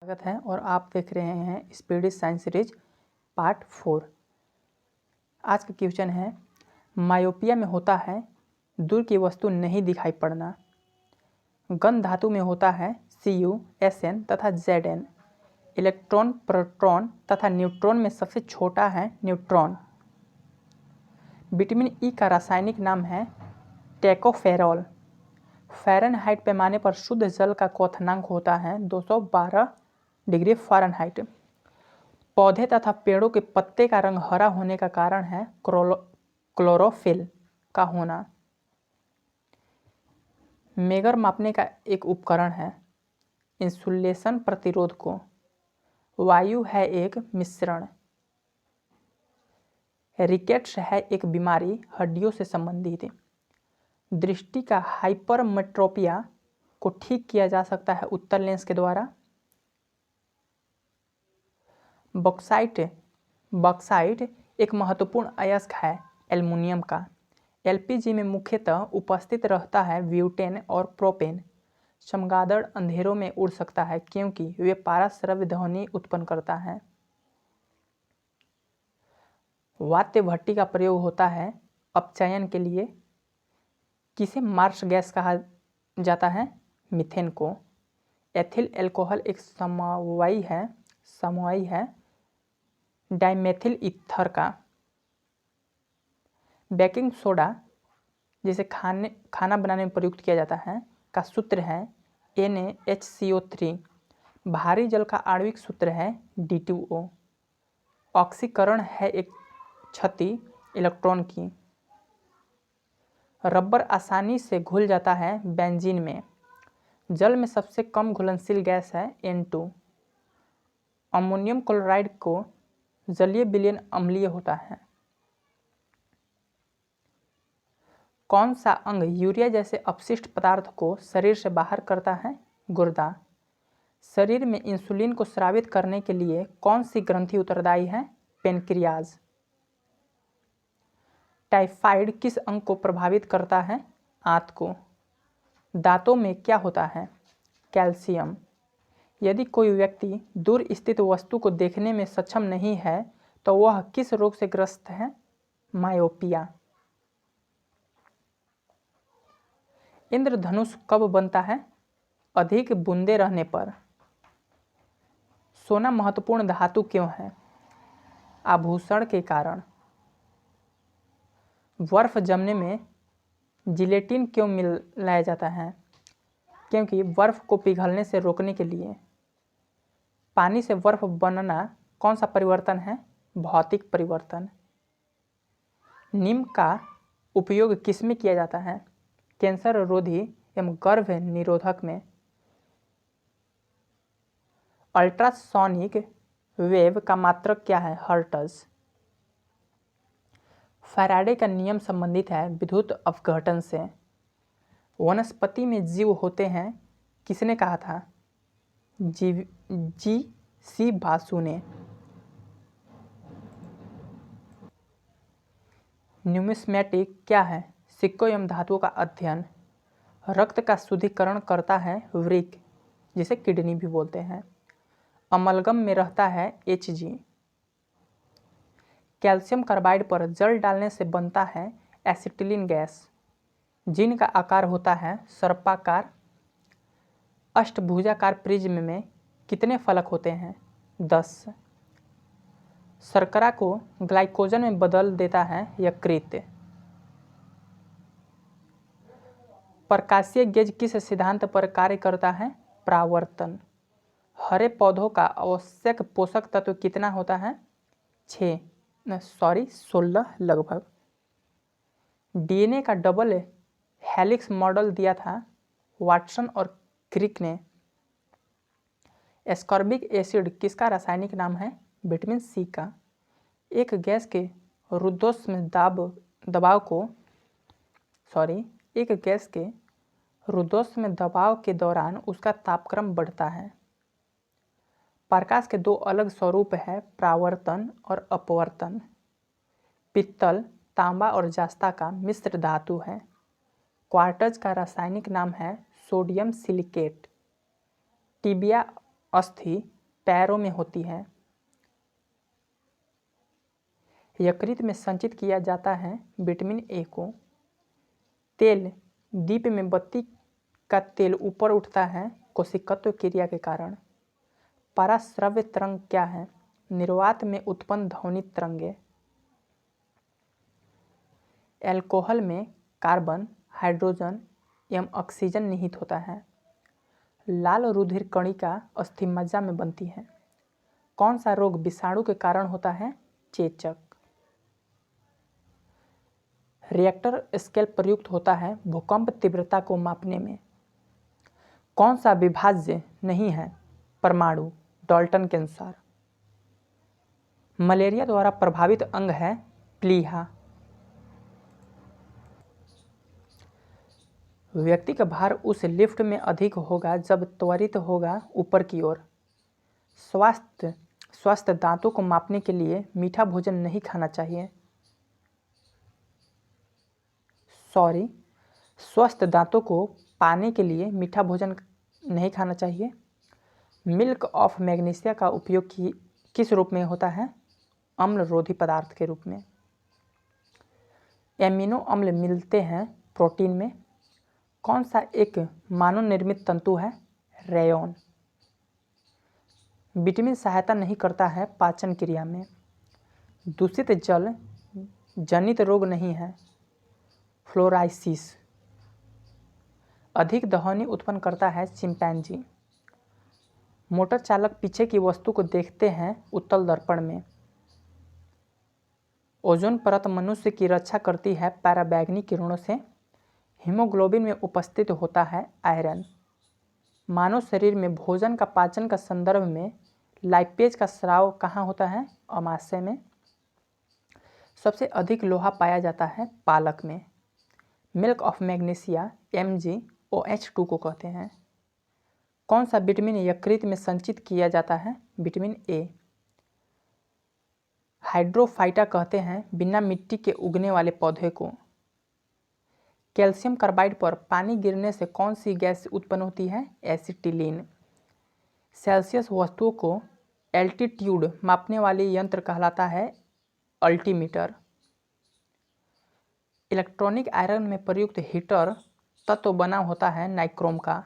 स्वागत है और आप देख रहे हैं स्पीडी साइंस सीरीज पार्ट 4। आज का क्वेश्चन है, मायोपिया में होता है दूर की वस्तु नहीं दिखाई पड़ना। गन धातु में होता है Cu, Sn तथा Zn। इलेक्ट्रॉन, प्रोटॉन तथा न्यूट्रॉन में सबसे छोटा है न्यूट्रॉन। विटामिन ई का रासायनिक नाम है टोकोफेरॉल। फ़ारेनहाइट पैमाने पर शुद्ध जल का क्वथनांक होता है 212 डिग्री फ़ारेनहाइट। पौधे तथा पेड़ों के पत्ते का रंग हरा होने का कारण है क्लोरोफिल का होना। मेगर मापने का एक उपकरण है। इंसुलेशन प्रतिरोध को। वायु है एक मिश्रण। रिकेट्स है एक बीमारी हड्डियों से संबंधित। दृष्टि का हाइपरमेट्रोपिया को ठीक किया जा सकता है उत्तल लेंस के द्वारा। बॉक्साइट एक महत्वपूर्ण अयस्क है एल्युमिनियम का। एलपीजी में मुख्यतः उपस्थित रहता है ब्यूटेन और प्रोपेन। चमगादड़ अंधेरों में उड़ सकता है क्योंकि वे पाराश्रव्य ध्वनि उत्पन्न करता है। वात्य भट्टी का प्रयोग होता है अपचयन के लिए। किसे मार्श गैस कहा जाता है? मीथेन को। एथिल अल्कोहल एक समवायी है डाइमेथिल ईथर का। बेकिंग सोडा जिसे खाना बनाने में प्रयुक्त किया जाता है का सूत्र है NaHCO3। भारी जल का आणविक सूत्र है D2O। ऑक्सीकरण है एक क्षति इलेक्ट्रॉन की। रबर आसानी से घुल जाता है बेंजीन में। जल में सबसे कम घुलनशील गैस है N2। अमोनियम क्लोराइड को जलीय विलयन अम्लीय होता है। कौन सा अंग यूरिया जैसे अपशिष्ट पदार्थ को शरीर से बाहर करता है? गुर्दा। शरीर में इंसुलिन को स्रावित करने के लिए कौन सी ग्रंथि उत्तरदायी है? पेनक्रियाज। टाइफाइड किस अंग को प्रभावित करता है? आंत को। दांतों में क्या होता है? कैल्शियम। यदि कोई व्यक्ति दूर स्थित वस्तु को देखने में सक्षम नहीं है तो वह किस रोग से ग्रस्त है? मायोपिया। इंद्रधनुष कब बनता है? अधिक बूंदे रहने पर। सोना महत्वपूर्ण धातु क्यों है? आभूषण के कारण। बर्फ जमने में जिलेटिन क्यों मिलाया जाता है? क्योंकि बर्फ को पिघलने से रोकने के लिए। पानी से बर्फ बनना कौन सा परिवर्तन है? भौतिक परिवर्तन। नीम का उपयोग किसमें किया जाता है? कैंसर रोधी एवं गर्भ निरोधक में। अल्ट्रासोनिक वेव का मात्रक क्या है? हर्ट्ज। फैराडे का नियम संबंधित है विद्युत अपघटन से। वनस्पति में जीव होते हैं किसने कहा था? G.C. बासु ने। न्यूमिस्मेटिक क्या है? सिक्कों एवं धातुओं का अध्ययन। रक्त का शुद्धिकरण करता है वृक्क जिसे किडनी भी बोलते हैं। अमलगम में रहता है Hg। कैल्शियम कार्बाइड पर जल डालने से बनता है एसिटिलीन गैस जिनका आकार होता है सर्पाकार। अष्टभुजाकार प्रिज्म में कितने फलक होते हैं? 10। शर्करा को ग्लाइकोजन में बदल देता है यकृत। प्रकाशीय गेज किस सिद्धांत पर कार्य करता है? परावर्तन। हरे पौधों का आवश्यक पोषक तत्व कितना होता है? 16 लगभग। डीएनए का डबल हेलिक्स मॉडल दिया था वाटसन और क्रिक ने। एस्कॉर्बिक एसिड किसका रासायनिक नाम है? विटामिन सी का। एक गैस के रुद्धोष्म दबाव के दौरान उसका तापक्रम बढ़ता है। प्रकाश के दो अलग स्वरूप है परावर्तन और अपवर्तन। पित्तल तांबा और जस्ता का मिश्र धातु है। क्वार्ट्ज का रासायनिक नाम है सोडियम सिलिकेट। टिबिया अस्थि पैरों में होती है। यकृत में संचित किया जाता है विटामिन ए को। तेल दीप में बत्ती का तेल ऊपर उठता है कोशिकत्व क्रिया के कारण। पराश्रव्य तरंग क्या है? निर्वात में उत्पन्न ध्वनि तरंगे। एल्कोहल में कार्बन, हाइड्रोजन एवं ऑक्सीजन निहित होता है। लाल रुधिर कणिका अस्थिमज्जा में बनती है। कौन सा रोग विषाणु के कारण होता है? चेचक। रिएक्टर स्केल प्रयुक्त होता है भूकंप तीव्रता को मापने में। कौन सा विभाज्य नहीं है? परमाणु, डाल्टन के अनुसार। मलेरिया द्वारा प्रभावित अंग है प्लीहा। व्यक्ति का भार उस लिफ्ट में अधिक होगा जब त्वरित होगा ऊपर की ओर। स्वस्थ दांतों को मापने के लिए मीठा भोजन नहीं खाना चाहिए। स्वस्थ दांतों को पाने के लिए मीठा भोजन नहीं खाना चाहिए। मिल्क ऑफ मैग्नीशिया का उपयोग किस रूप में होता है? अम्ल रोधी पदार्थ के रूप में। एमिनो अम्ल मिलते हैं प्रोटीन में। कौन सा एक मानव निर्मित तंतु है? रेयॉन। विटामिन सहायता नहीं करता है पाचन क्रिया में। दूषित जल जनित रोग नहीं है फ्लोराइसिस। अधिक ध्वनि उत्पन्न करता है चिंपैंजी। मोटर चालक पीछे की वस्तु को देखते हैं उत्तल दर्पण में। ओजोन परत मनुष्य की रक्षा करती है पराबैंगनी किरणों से। हीमोग्लोबिन में उपस्थित होता है आयरन। मानव शरीर में भोजन का पाचन का संदर्भ में लाइपेज का स्राव कहाँ होता है? अमाशय में। सबसे अधिक लोहा पाया जाता है पालक में। मिल्क ऑफ मैग्नीशिया MgOH2 को कहते हैं। कौन सा विटामिन यकृत में संचित किया जाता है? Vitamin A. हाइड्रोफाइटा कहते हैं बिना मिट्टी के उगने वाले पौधे को। कैल्शियम कार्बाइड पर पानी गिरने से कौन सी गैस उत्पन्न होती है? एसिटिलीन। सेल्सियस वस्तुओं को एल्टीट्यूड मापने वाले यंत्र कहलाता है अल्टीमीटर। इलेक्ट्रॉनिक आयरन में प्रयुक्त हीटर तत्व बना होता है नाइक्रोम का।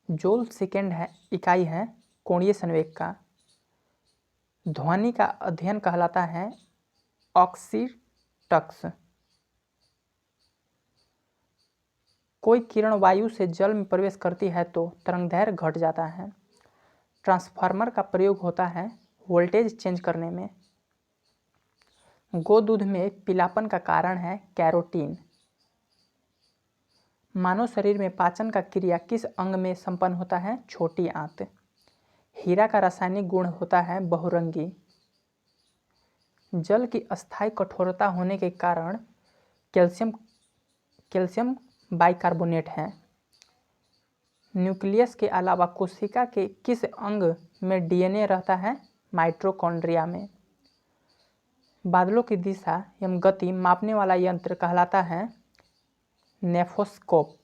जूल सेकेंड है इकाई है कोणीय संवेग का। ध्वनि का अध्ययन कहलाता है ऑक्सीटक्स। कोई किरण वायु से जल में प्रवेश करती है तो तरंगदैर्घ्य घट जाता है। ट्रांसफार्मर का प्रयोग होता है वोल्टेज चेंज करने में। गो दूध में पीलापन का कारण है कैरोटीन। मानव शरीर में पाचन का क्रिया किस अंग में संपन्न होता है? छोटी आंत। हीरा का रासायनिक गुण होता है बहुरंगी। जल की अस्थायी कठोरता होने के कारण कैल्शियम बाइकार्बोनेट है। न्यूक्लियस के अलावा कोशिका के किस अंग में DNA रहता है? माइटोकॉन्ड्रिया में। बादलों की दिशा एवं गति मापने वाला यंत्र कहलाता है नेफोस्कोप।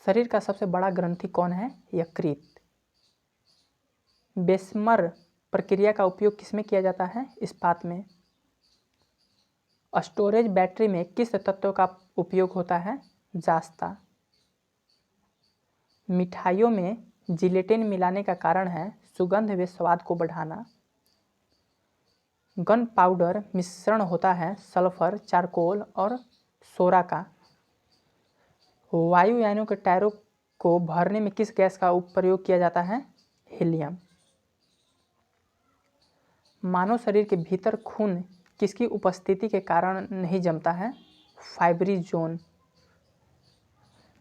शरीर का सबसे बड़ा ग्रंथि कौन है? यकृत। बेसमर प्रक्रिया का उपयोग किसमें किया जाता है? इस्पात में। स्टोरेज बैटरी में किस तत्व का उपयोग होता है? जास्ता। मिठाइयों में जिलेटिन मिलाने का कारण है सुगंध व स्वाद को बढ़ाना। गन पाउडर मिश्रण होता है सल्फर, चारकोल और सोरा का। वायुयानों के टायरों को भरने में किस गैस का प्रयोग किया जाता है? हीलियम। मानव शरीर के भीतर खून किसकी उपस्थिति के कारण नहीं जमता है? फाइब्रिनोजन।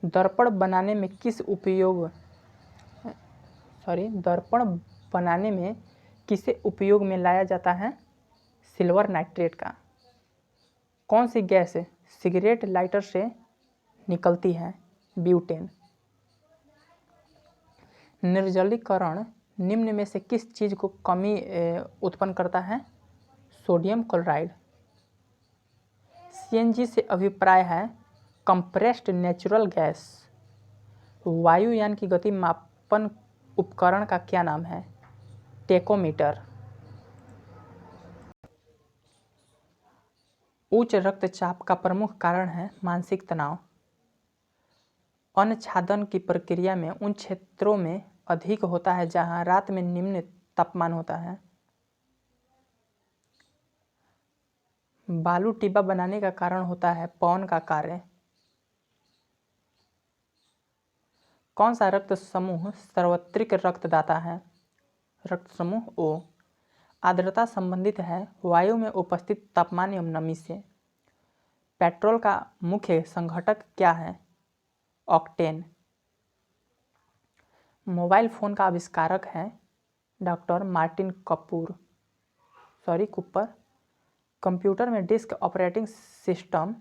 दर्पण बनाने में किसे उपयोग में लाया जाता है? सिल्वर नाइट्रेट का। कौन सी गैस सिगरेट लाइटर से निकलती है? ब्यूटेन। निर्जलीकरण निम्न में से किस चीज को कमी उत्पन्न करता है? Sodium chloride. CNG से अभिप्राय है कंप्रेस्ड नेचुरल गैस। वायुयान की गति मापन उपकरण का क्या नाम है? टेकोमीटर। उच्च रक्तचाप का प्रमुख कारण है मानसिक तनाव। अन्नछादन की प्रक्रिया में उन क्षेत्रों में अधिक होता है जहां रात में निम्न तापमान होता है। बालू टिब्बा बनाने का कारण होता है पवन का कार्य। कौन सा रक्त समूह सार्वत्रिक रक्तदाता है? रक्त समूह ओ। आर्द्रता संबंधित है वायु में उपस्थित तापमान एवं नमी से। पेट्रोल का मुख्य संघटक क्या है? ऑक्टेन। मोबाइल फोन का आविष्कारक है डॉक्टर मार्टिन कूपर। कंप्यूटर में डिस्क ऑपरेटिंग सिस्टम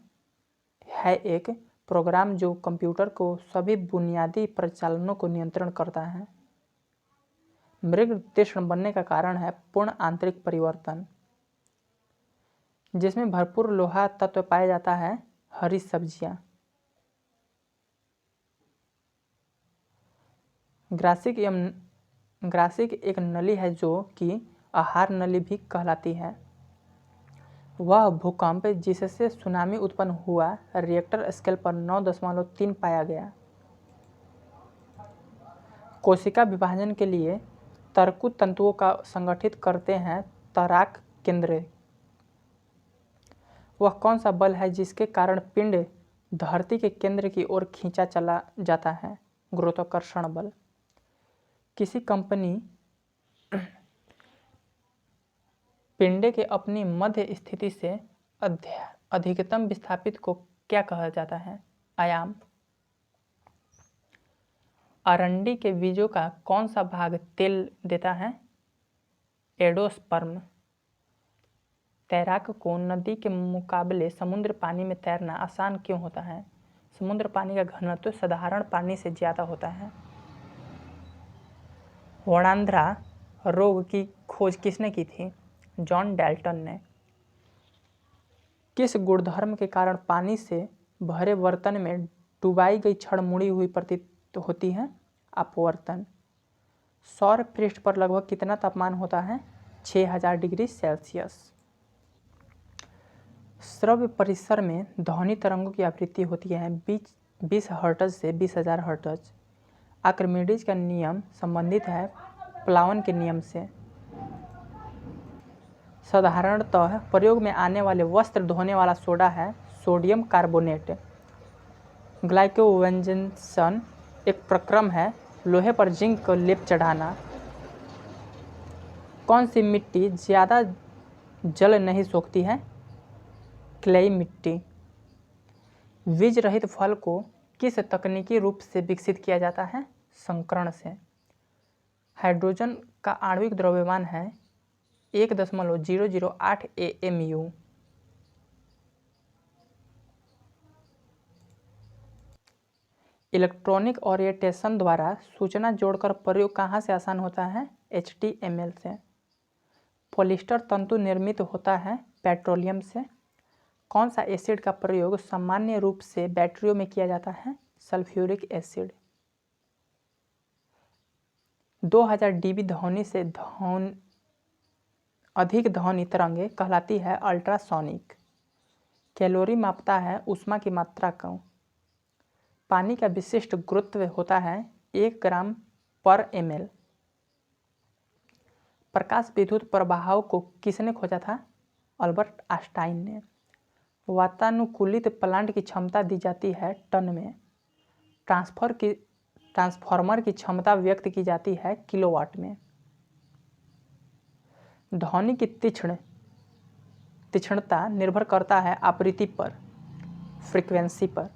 है एक प्रोग्राम जो कंप्यूटर को सभी बुनियादी प्रचालनों को नियंत्रण करता है। मृग तीक्ष्ण बनने का कारण है पूर्ण आंतरिक परिवर्तन। जिसमें भरपूर लोहा तत्व पाया जाता है हरी सब्जियां। ग्रासिक एक नली है जो कि आहार नली भी कहलाती है। वह भूकंप जिससे सुनामी उत्पन्न हुआ रिएक्टर स्केल पर 9.3 पाया गया। कोशिका विभाजन के लिए तर्कु तंतुओं का संगठित करते हैं तराक केंद्र। वह कौन सा बल है जिसके कारण पिंड धरती के केंद्र की ओर खींचा चला जाता है? गुरुत्वाकर्षण बल। किसी कंपनी पिंडे के अपनी मध्य स्थिति से अधिकतम विस्थापित को क्या कहा जाता है? आयाम। अरंडी के बीजों का कौन सा भाग तेल देता है? एंडोस्पर्म। तैराक को नदी के मुकाबले समुद्र पानी में तैरना आसान क्यों होता है? समुद्र पानी का घनत्व साधारण पानी से ज़्यादा होता है। वर्णांध्रा रोग की खोज किसने की थी? जॉन डाल्टन ने। किस गुणधर्म के कारण पानी से भरे बर्तन में डुबाई गई छड़ मुड़ी हुई प्रतीत होती है? अपवर्तन। सौर पृष्ठ पर लगभग कितना तापमान होता है? 6000 डिग्री सेल्सियस। श्रव्य परिसर में ध्वनि तरंगों की आवृत्ति होती है 20 हर्ट्ज से 20,000 हर्ट्ज। आर्किमिडीज का नियम संबंधित है प्लावन के नियम से। साधारणतः प्रयोग में आने वाले वस्त्र धोने वाला सोडा है सोडियम कार्बोनेट। ग्लाइकोवेंजेशन एक प्रक्रम है लोहे पर जिंक को लेप चढ़ाना। कौन सी मिट्टी ज़्यादा जल नहीं सोखती है? क्लेई मिट्टी। बीज रहित फल को किस तकनीकी रूप से विकसित किया जाता है? संकरण से। हाइड्रोजन का आणविक द्रव्यमान है 1.008 AMU। इलेक्ट्रॉनिक ओरिएंटेशन द्वारा सूचना जोड़कर प्रयोग कहाँ से आसान होता है? HTML से। पॉलिएस्टर तंतु निर्मित होता है पेट्रोलियम से। कौन सा एसिड का प्रयोग सामान्य रूप से बैटरियों में किया जाता है? Sulphuric acid. 2000 dB ध्वनि से अधिक ध्वनि तरंगे कहलाती है अल्ट्रासोनिक। कैलोरी मापता है ऊष्मा की मात्रा को। पानी का विशिष्ट गुरुत्व होता है 1 ग्राम पर ml। प्रकाश विद्युत प्रवाह को किसने खोजा था? अल्बर्ट आइंस्टाइन ने। वातानुकूलित प्लांट की क्षमता दी जाती है टन में। ट्रांसफार्मर की क्षमता व्यक्त की जाती है किलोवाट में। ध्वनि की तीक्ष्णता निर्भर करता है आवृत्ति पर, फ्रीक्वेंसी पर।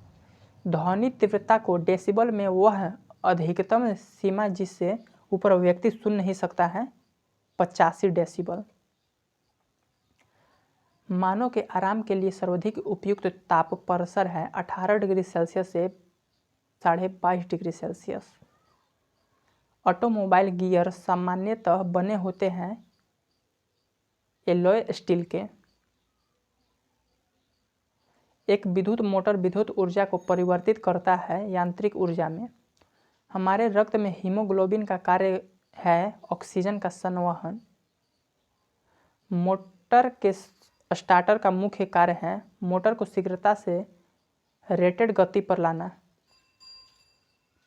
ध्वनि तीव्रता को डेसिबल में वह अधिकतम सीमा जिससे ऊपर व्यक्ति सुन नहीं सकता है 85 डेसिबल। मानव के आराम के लिए सर्वाधिक उपयुक्त ताप परिसर है 18 डिग्री सेल्सियस से 22.5 डिग्री सेल्सियस। ऑटोमोबाइल गियर सामान्यतः बने होते हैं एलॉय स्टील के। एक विद्युत मोटर विद्युत ऊर्जा को परिवर्तित करता है यांत्रिक ऊर्जा में। हमारे रक्त में हीमोग्लोबिन का कार्य है ऑक्सीजन का संवहन। मोटर के स्टार्टर का मुख्य कार्य है मोटर को शीघ्रता से रेटेड गति पर लाना।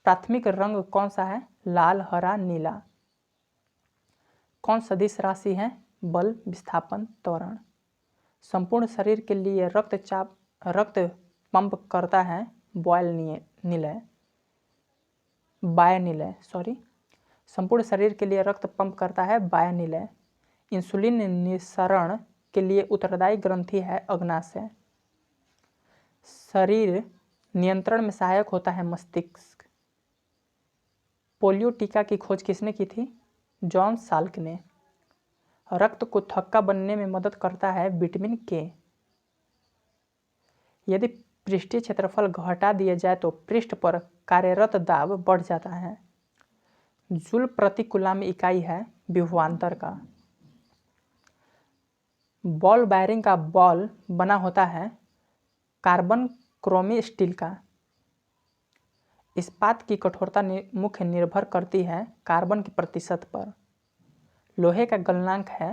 प्राथमिक रंग कौन सा है? लाल, हरा, नीला। कौन सदिश राशि है? बल, विस्थापन, त्वरण। संपूर्ण शरीर के लिए रक्त पंप करता है वायुनिलय। संपूर्ण शरीर के लिए रक्त पंप करता है वायुनिलय। इंसुलिन निस्सरण के लिए उत्तरदायी ग्रंथि है अग्नाशय। शरीर नियंत्रण में सहायक होता है मस्तिष्क। पोलियो टीका की खोज किसने की थी? जॉन साल्क ने। रक्त को थक्का बनने में मदद करता है विटामिन के। यदि पृष्ठीय क्षेत्रफल घटा दिया जाए तो पृष्ठ पर कार्यरत दाब बढ़ जाता है। जूल प्रति कूलम इकाई है विभवांतर का। बॉल बेयरिंग का बॉल बना होता है कार्बन क्रोमी स्टील का। इस्पात की कठोरता मुख्य निर्भर करती है कार्बन के प्रतिशत पर। लोहे का गलनांक है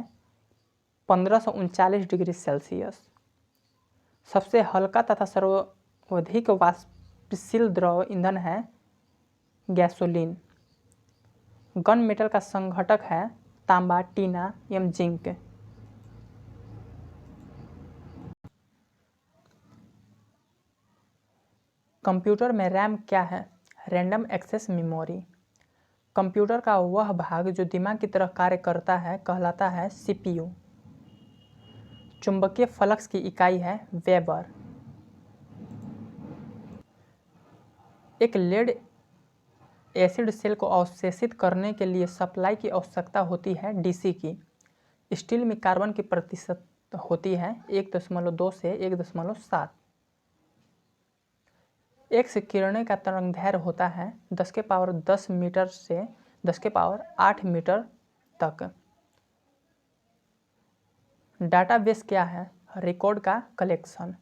1539 डिग्री सेल्सियस। सबसे हल्का तथा सर्वाधिक वाष्पशील द्रव ईंधन है गैसोलीन। गन मेटल का संघटक है तांबा, टीना एवं जिंक। कंप्यूटर में रैम क्या है? Random access memory. कंप्यूटर का वह भाग जो दिमाग की तरह कार्य करता है कहलाता है सीपीयू। चुंबकीय फ्लक्स की इकाई है वेबर। एक लेड एसिड सेल को अवशोषित करने के लिए सप्लाई की आवश्यकता होती है डीसी की। स्टील में कार्बन की प्रतिशत होती है 1.2 से 1.7। एक्स किरणें का तरंगदैर्घ्य होता है 10 मीटर से 10 मीटर तक। डाटाबेस क्या है? रिकॉर्ड का कलेक्शन।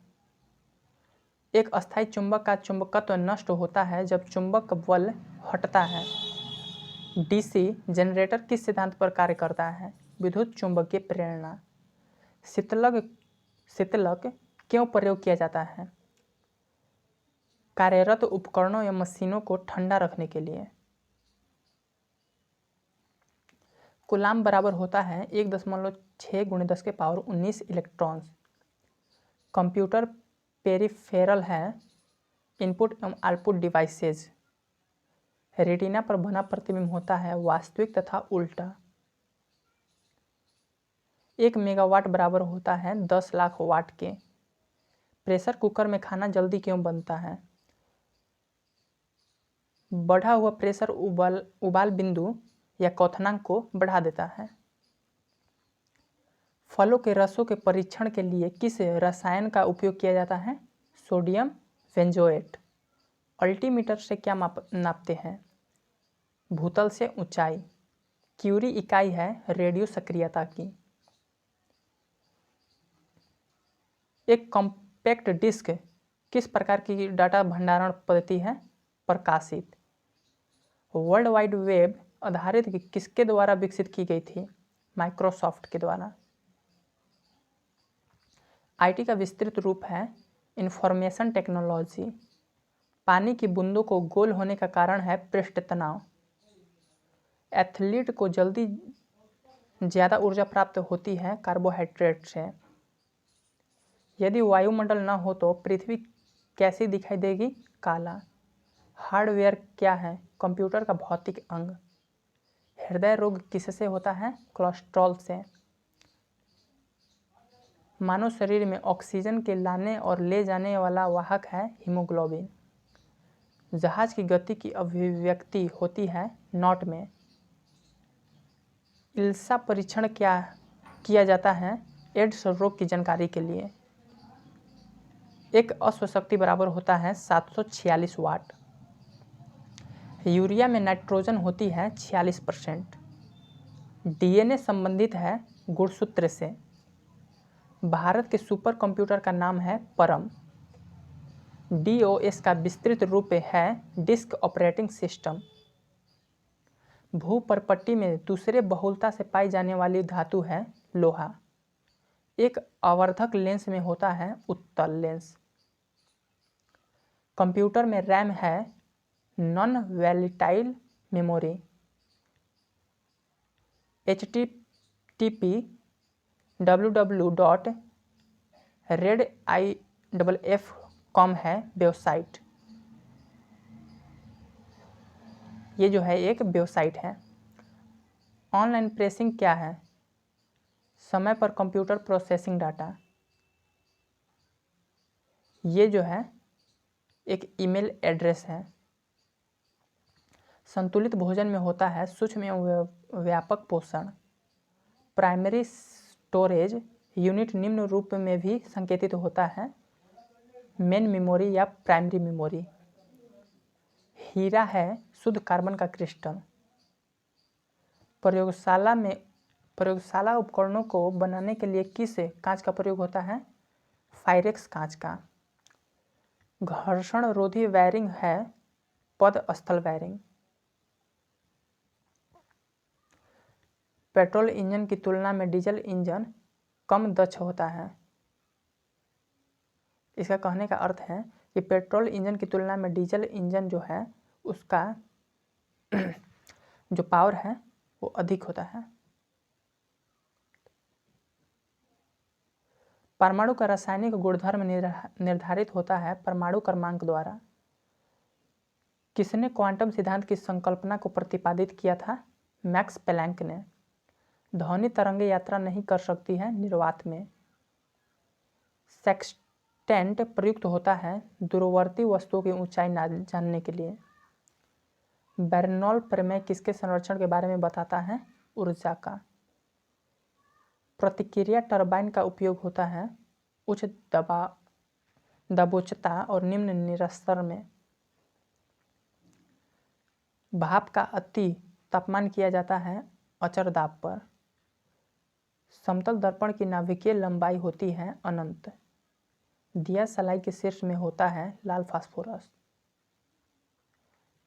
एक अस्थायी चुंबक का चुंबकत्व नष्ट होता है जब चुंबक बल हटता है। डीसी जनरेटर किस सिद्धांत पर कार्य करता है? विद्युत चुंबकीय प्रेरणा। शीतलक क्यों प्रयोग किया जाता है? कार्यरत उपकरणों या मशीनों को ठंडा रखने के लिए। कूलाम बराबर होता है 1.6 × 10⁻19 इलेक्ट्रॉन्स। कंप्यूटर पेरिफेरल है इनपुट एवं आउटपुट डिवाइसेज। रेटिना पर बना प्रतिबिंब होता है वास्तविक तथा उल्टा। 1 मेगावाट बराबर होता है 10 लाख वाट के। प्रेशर कुकर में खाना जल्दी क्यों बनता है? बढ़ा हुआ प्रेशर उबाल बिंदु या क्वथनांक को बढ़ा देता है। फलों के रसों के परीक्षण के लिए किस रसायन का उपयोग किया जाता है? Sodium benzoate. अल्टीमीटर से क्या नापते हैं? भूतल से ऊंचाई। क्यूरी इकाई है रेडियो सक्रियता की। एक कॉम्पैक्ट डिस्क किस प्रकार की डाटा भंडारण पद्धति है? प्रकाशित। वर्ल्ड वाइड वेब आधारित किसके द्वारा विकसित की गई थी? माइक्रोसॉफ्ट के द्वारा। आईटी का विस्तृत रूप है इंफॉर्मेशन टेक्नोलॉजी। पानी की बूंदों को गोल होने का कारण है पृष्ठ तनाव। एथलीट को जल्दी ज़्यादा ऊर्जा प्राप्त होती है कार्बोहाइड्रेट से। यदि वायुमंडल न हो तो पृथ्वी कैसी दिखाई देगी? काला। हार्डवेयर क्या है? कंप्यूटर का भौतिक अंग। हृदय रोग किससे होता है? कोलेस्ट्रॉल से। मानव शरीर में ऑक्सीजन के लाने और ले जाने वाला वाहक है हीमोग्लोबिन। जहाज की गति की अभिव्यक्ति होती है नॉट में। इल्सा परीक्षण क्या किया जाता है? एड्स रोग की जानकारी के लिए। एक अश्व शक्ति बराबर होता है 746 वाट। यूरिया में नाइट्रोजन होती है 46%। डीएनए संबंधित है गुणसूत्र से। भारत के सुपर कंप्यूटर का नाम है परम। डीओएस का विस्तृत रूप है डिस्क ऑपरेटिंग सिस्टम। भूपर्पट्टी में दूसरे बहुलता से पाई जाने वाली धातु है लोहा। एक आवर्धक लेंस में होता है उत्तल लेंस। कंप्यूटर में रैम है नॉन वोलेटाइल मेमोरी। http://www.rediff.com है वेबसाइट। ये जो है एक वेबसाइट है। ऑनलाइन प्रेसिंग क्या है? समय पर कंप्यूटर प्रोसेसिंग डाटा। ये जो है एक ईमेल एड्रेस है। संतुलित भोजन में होता है सूक्ष्म एवं व्यापक पोषण। प्राइमरी स्टोरेज यूनिट निम्न रूप में भी संकेतित होता है मेन मेमोरी या प्राइमरी मेमोरी। हीरा है शुद्ध कार्बन का क्रिस्टल। प्रयोगशाला उपकरणों को बनाने के लिए किस कांच का प्रयोग होता है? फायरेक्स कांच का। घर्षण रोधी वायरिंग है पद स्थल वायरिंग। पेट्रोल इंजन की तुलना में डीजल इंजन कम दक्ष होता है। इसका कहने का अर्थ है कि पेट्रोल इंजन की तुलना में डीजल इंजन जो है उसका जो पावर है वो अधिक होता है। परमाणु का रासायनिक गुणधर्म निर्धारित होता है परमाणु क्रमांक द्वारा। किसने क्वांटम सिद्धांत की संकल्पना को प्रतिपादित किया था? मैक्स प्लैंक ने। ध्वनि तरंगे यात्रा नहीं कर सकती है निर्वात में। सेक्सटेंट प्रयुक्त होता है दूरवर्ती वस्तुओं की ऊंचाई जानने के लिए। बेर्नौली प्रमेय किसके संरक्षण के बारे में बताता है? ऊर्जा का। प्रतिक्रिया टरबाइन का उपयोग होता है उच्च दबोचता और निम्न निरस्तर में। भाप का अति तापमान किया जाता है अचर दाब पर। समतल दर्पण की नाभिकीय लंबाई होती है अनंत। दिया सलाई के शीर्ष में होता है लाल फास्फोरस।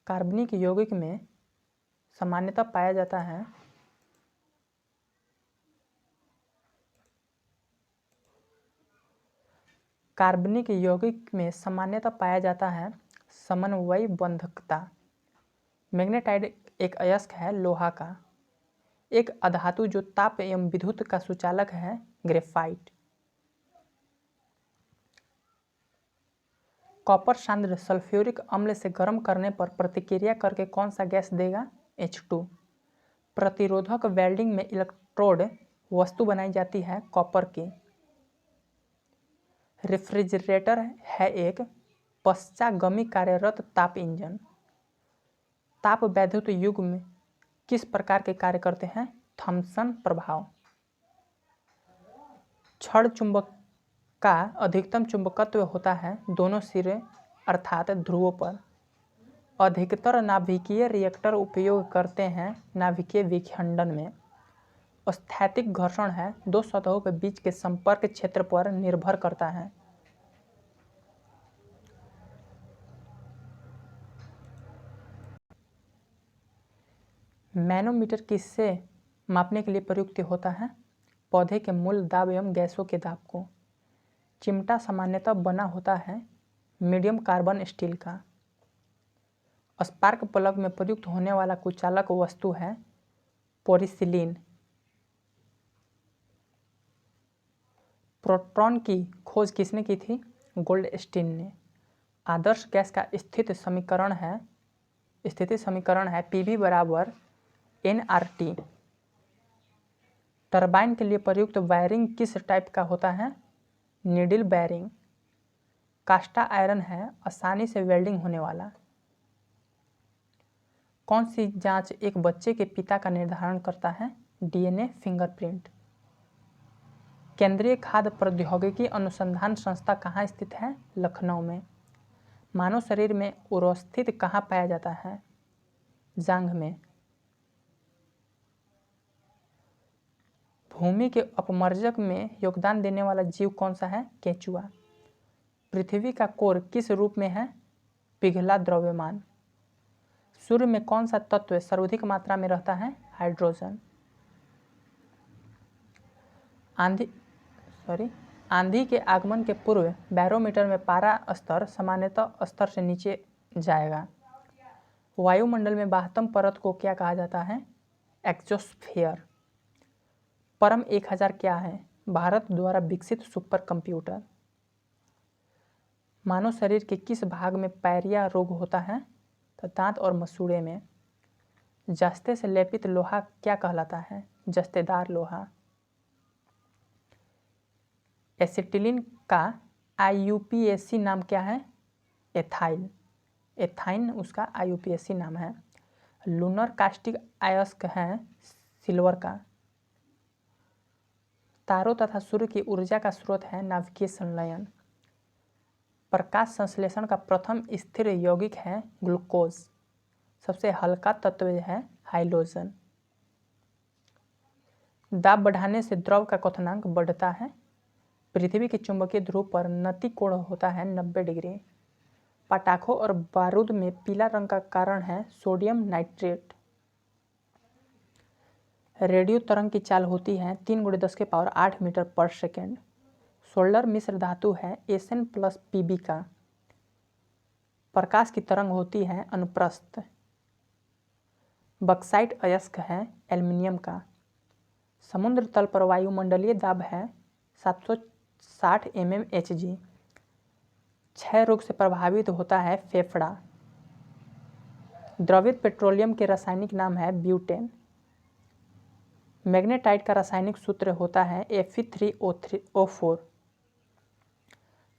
कार्बनिक यौगिक में सामान्यतः पाया जाता है समन्वयी बंधकता। मैग्नेटाइट एक अयस्क है लोहा का। एक अधातु जो ताप एवं विद्युत का सुचालक है ग्रेफाइट। कॉपर सांद्र सल्फ्यूरिक अम्ल से गर्म करने पर प्रतिक्रिया करके कौन सा गैस देगा? H2। प्रतिरोधक वेल्डिंग में इलेक्ट्रोड वस्तु बनाई जाती है कॉपर की। रेफ्रिजरेटर है एक पश्चागामी कार्यरत ताप इंजन। ताप वैद्युत युग में किस प्रकार के कार्य करते हैं? थॉम्सन प्रभाव। क्षण चुंबक का अधिकतम चुंबकत्व होता है दोनों सिरे अर्थात ध्रुवों पर। अधिकतर नाभिकीय रिएक्टर उपयोग करते हैं नाभिकीय विखंडन में। स्थैतिक घर्षण है दो सतहों के बीच के संपर्क क्षेत्र पर निर्भर करता है। मैनोमीटर किससे मापने के लिए प्रयुक्त होता है? पौधे के मूल दाब एवं गैसों के दाब को। चिमटा सामान्यतः बना होता है मीडियम कार्बन स्टील का। स्पार्क प्लग में प्रयुक्त होने वाला कुचालक वस्तु है पोरिसिलिन। प्रोटॉन की खोज किसने की थी? गोल्डस्टीन ने। आदर्श गैस का स्थिति समीकरण है PV बराबर nRT। टरबाइन के लिए प्रयुक्त वायरिंग किस टाइप का होता है? Needle bearing. कास्टा आयरन है आसानी से वेल्डिंग होने वाला। कौन सी जांच एक बच्चे के पिता का निर्धारण करता है? DNA fingerprint. केंद्रीय खाद्य प्रौद्योगिकी अनुसंधान संस्था कहाँ स्थित है? लखनऊ में। मानव शरीर में उरोस्थित कहाँ पाया जाता है? जांघ में। भूमि के अपमर्जक में योगदान देने वाला जीव कौन सा है? केंचुआ। पृथ्वी का कोर किस रूप में है? पिघला द्रव्यमान। सूर्य में कौन सा तत्व सर्वाधिक मात्रा में रहता है? हाइड्रोजन। आंधी के आगमन के पूर्व बैरोमीटर में पारा स्तर सामान्यतः स्तर से नीचे जाएगा। वायुमंडल में बाह्यतम परत को क्या कहा जाता है? एक्सोस्फीयर। परम 1000 क्या है? भारत द्वारा विकसित सुपर कंप्यूटर। मानव शरीर के किस भाग में पायरिया रोग होता है? तो दांत और मसूड़े में। जस्ते से लेपित लोहा क्या कहलाता है? जस्तेदार लोहा। एसिटिलीन का IUPAC नाम क्या है? एथाइल। एथाइन उसका IUPAC नाम है। लूनर कास्टिक अयस्क है सिल्वर का। तारों तथा सूर्य की ऊर्जा का स्रोत है नाभिकीय संलयन। प्रकाश संश्लेषण का प्रथम स्थिर यौगिक है ग्लूकोज। सबसे हल्का तत्व है हाइड्रोजन। दाब बढ़ाने से द्रव का क्वथनांक बढ़ता है। पृथ्वी के चुंबकीय ध्रुव पर नति कोण होता है 90 डिग्री। पटाखों और बारूद में पीला रंग का कारण है सोडियम नाइट्रेट। रेडियो तरंग की चाल होती है 3 × 10⁸ मीटर पर सेकेंड। सोल्डर मिश्र धातु है Sn+Pb का। प्रकाश की तरंग होती है अनुप्रस्थ। बक्साइट अयस्क है एल्युमिनियम का। समुद्र तल पर वायुमंडलीय दाब है 760 mmHg। क्षय रोग से प्रभावित होता है फेफड़ा। द्रवित पेट्रोलियम के रासायनिक नाम है ब्यूटेन। मैग्नेटाइट का रासायनिक सूत्र होता है Fe3O4।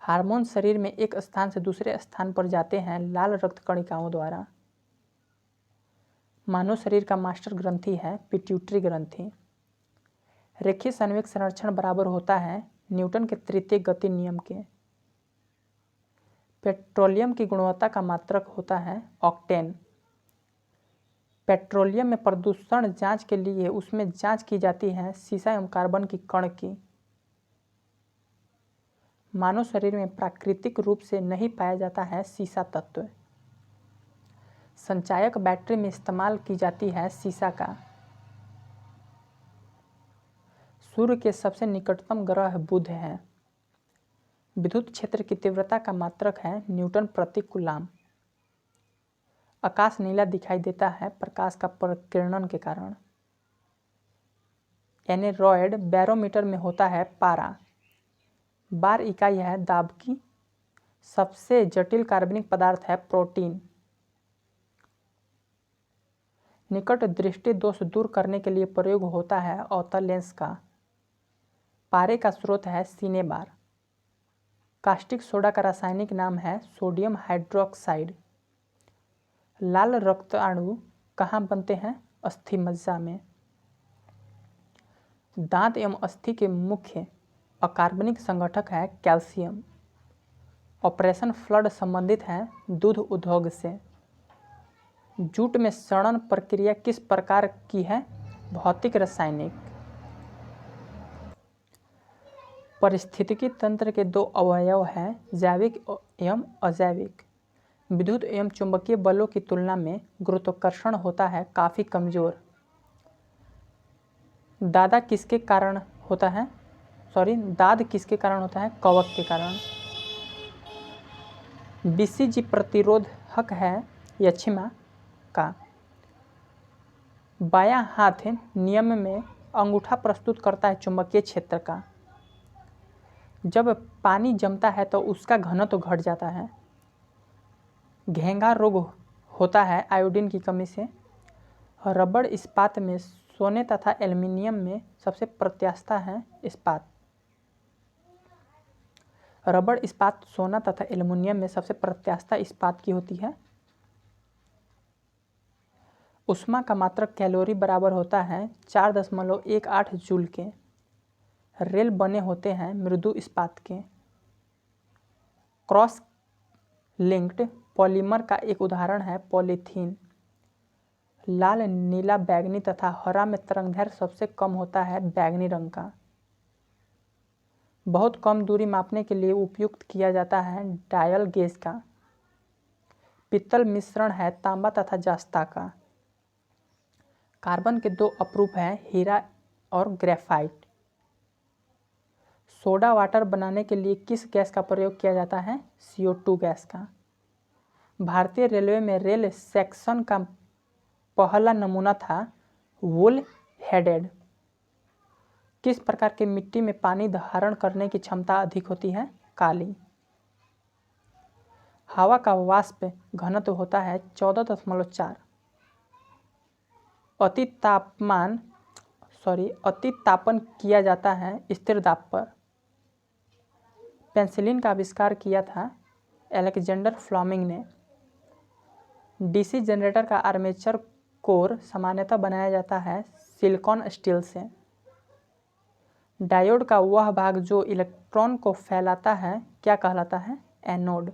हार्मोन शरीर में एक स्थान से दूसरे स्थान पर जाते हैं लाल रक्त कणिकाओं द्वारा। मानव शरीर का मास्टर ग्रंथि है पिट्यूटरी ग्रंथि। रेखीय संवेग संरक्षण बराबर होता है न्यूटन के तृतीय गति नियम के। पेट्रोलियम की गुणवत्ता का मात्रक होता है ऑक्टेन। पेट्रोलियम में प्रदूषण जांच के लिए उसमें जांच की जाती है सीसा एवं कार्बन की कण की। मानव शरीर में प्राकृतिक रूप से नहीं पाया जाता है सीसा तत्व। संचायक बैटरी में इस्तेमाल की जाती है सीसा का। सूर्य के सबसे निकटतम ग्रह बुध है। विद्युत क्षेत्र की तीव्रता का मात्रक है न्यूटन प्रति कूलाम। आकाश नीला दिखाई देता है प्रकाश का प्रकीर्णन के कारण। एनेरॉयड बैरोमीटर में होता है पारा। बार इकाई है दाब की। सबसे जटिल कार्बनिक पदार्थ है प्रोटीन। निकट दृष्टि दोष दूर करने के लिए प्रयोग होता है अवतल लेंस का। पारे का स्रोत है सिनेबार। कास्टिक सोडा का रासायनिक नाम है सोडियम हाइड्रोक्साइड। लाल रक्त अणु कहाँ बनते हैं? अस्थि मज्जा में। दांत एवं अस्थि के मुख्य अकार्बनिक संगठक है कैल्शियम। ऑपरेशन फ्लड संबंधित है दूध उद्योग से। जूट में सड़न प्रक्रिया किस प्रकार की है? भौतिक रासायनिक। पारिस्थितिकी तंत्र के 2 अवयव हैं जैविक एवं अजैविक। विद्युत एवं चुंबकीय बलों की तुलना में गुरुत्वाकर्षण होता है काफी कमजोर। दाद किसके कारण होता है? कवक के कारण। BCG प्रतिरोधक है यक्षिमा का। बायां हाथ नियम में अंगूठा प्रस्तुत करता है चुंबकीय क्षेत्र का। जब पानी जमता है तो उसका घनत्व घट जाता है। घेंघा रोग होता है आयोडीन की कमी से। रबड़ इस्पात में सोने तथा एल्युमिनियम में सबसे प्रत्यास्था है इस्पात। रबड़ इस्पात सोना तथा एल्युमिनियम में सबसे प्रत्यास्था इस्पात की होती है। ऊष्मा का मात्रक कैलोरी बराबर होता है 4.18 जूल के। रेल बने होते हैं मृदु इस्पात के। क्रॉस लिंक्ड पॉलीमर का एक उदाहरण है पॉलीथीन। लाल, नीला, बैंगनी तथा हरा में तरंगदैर्घ्य सबसे कम होता है बैंगनी रंग का। बहुत कम दूरी मापने के लिए उपयुक्त किया जाता है डायल गेज का। पित्तल मिश्रण है तांबा तथा जस्ता का। कार्बन के दो अपरूप हैं, हीरा और ग्रेफाइट। सोडा वाटर बनाने के लिए किस गैस का प्रयोग किया जाता है? CO2 गैस का। भारतीय रेलवे में रेल सेक्शन का पहला नमूना था वुल हेडेड। किस प्रकार की मिट्टी में पानी धारण करने की क्षमता अधिक होती है? काली। हवा का वाष्प घनत्व होता है 14.4। अति तापन किया जाता है स्थिर दाब पर। पेंसिलिन का आविष्कार किया था अलेक्जेंडर फ्लेमिंग ने। डीसी जनरेटर का आर्मेचर कोर सामान्यतः बनाया जाता है सिलिकॉन स्टील से। डायोड का वह भाग जो इलेक्ट्रॉन को फैलाता है क्या कहलाता है? एनोड।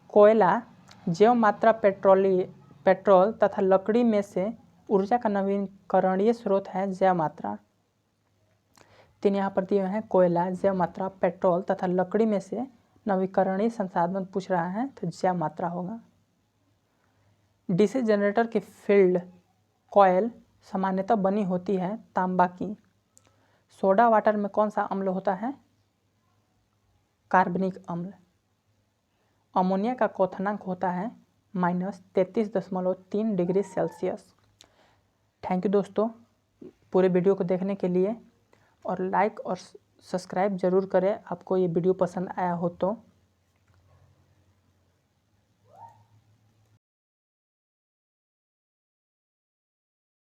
कोयला, जैव मात्रा, पेट्रोल तथा लकड़ी में से ऊर्जा का नवीकरणीय स्रोत है जैव मात्रा। तीन यहाँ पर दिए हुए हैं, कोयला, जैव मात्रा, पेट्रोल तथा लकड़ी में से नवीकरणीय संसाधन पूछ रहा है तो जैव मात्रा होगा। डीसी जनरेटर की फील्ड कॉयल सामान्यतः बनी होती है तांबा की। सोडा वाटर में कौन सा अम्ल होता है? कार्बनिक अम्ल। अमोनिया का क्वथनांक होता है -33.3 डिग्री सेल्सियस। थैंक यू दोस्तों पूरे वीडियो को देखने के लिए, और लाइक और सब्सक्राइब ज़रूर करें आपको ये वीडियो पसंद आया हो तो।